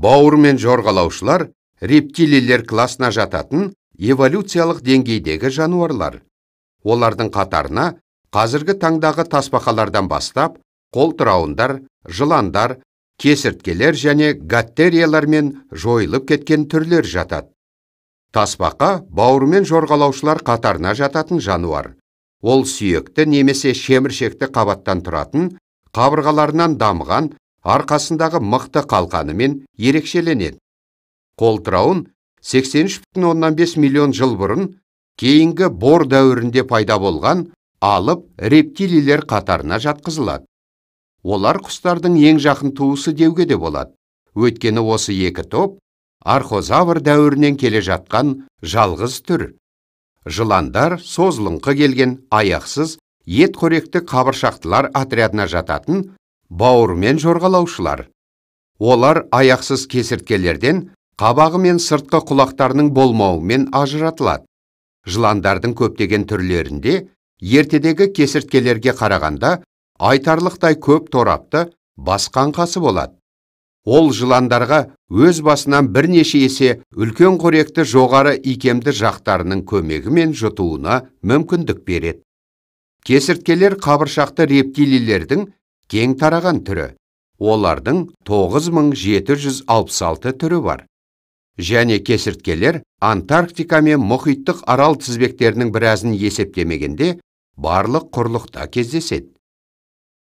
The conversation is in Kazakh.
бауырмен жорғалаушылар рептилийлер классына жататын эволюциялық деңгейдегі жануарлар. Олардың қатарына қазіргі таңдағы тасбақалардан бастап қолтырауындар, жыландар, кесірткелер және гаттериялар мен жойылып кеткен түрлер жатады. Тасбақа бауырмен жорғалаушылар қатарына жататын жануар. Ол сүйекті немесе шеміршекті қабаттан тұратын, қабырғаларынан дамыған, арқасындағы мықты қалқанымен ерекшеленеді. Қолтырауын 83,5 миллион жыл бұрын кейінгі бор дәуірінде пайда болған алып рептилийлер қатарына жатқызылады. Олар құстардың ең жақын туысы деуге де болады. Өйткені осы екі топ архозавр дәуірінен келе жатқан жалғыз түр. Жыландар созылыңқы келген аяқсыз ет қоректі қабыршақтылар отрядына жататын бауырмен жорғалаушылар. Олар аяқсыз кесірткелерден қабағы мен сыртқы құлақтарының болмауымен ажыратылады. Жыландардың көптеген түрлерінде ертедегі кесірткелерге қарағанда айтарлықтай көп торапты бас қаңқасы болады. Ол жыландарға өз басынан бірнеше есе үлкен қоректі жоғары икемді жақтарының көмегімен жұтуына мүмкіндік береді. Кесірткелер қабыршақты рептилийлердің кең тараған түрі. Олардың 9766 түрі бар. Және кесірткелер Антарктика мен мұхиттық арал тізбектерінің біразын есептемегенде барлық құрлықта кездеседі.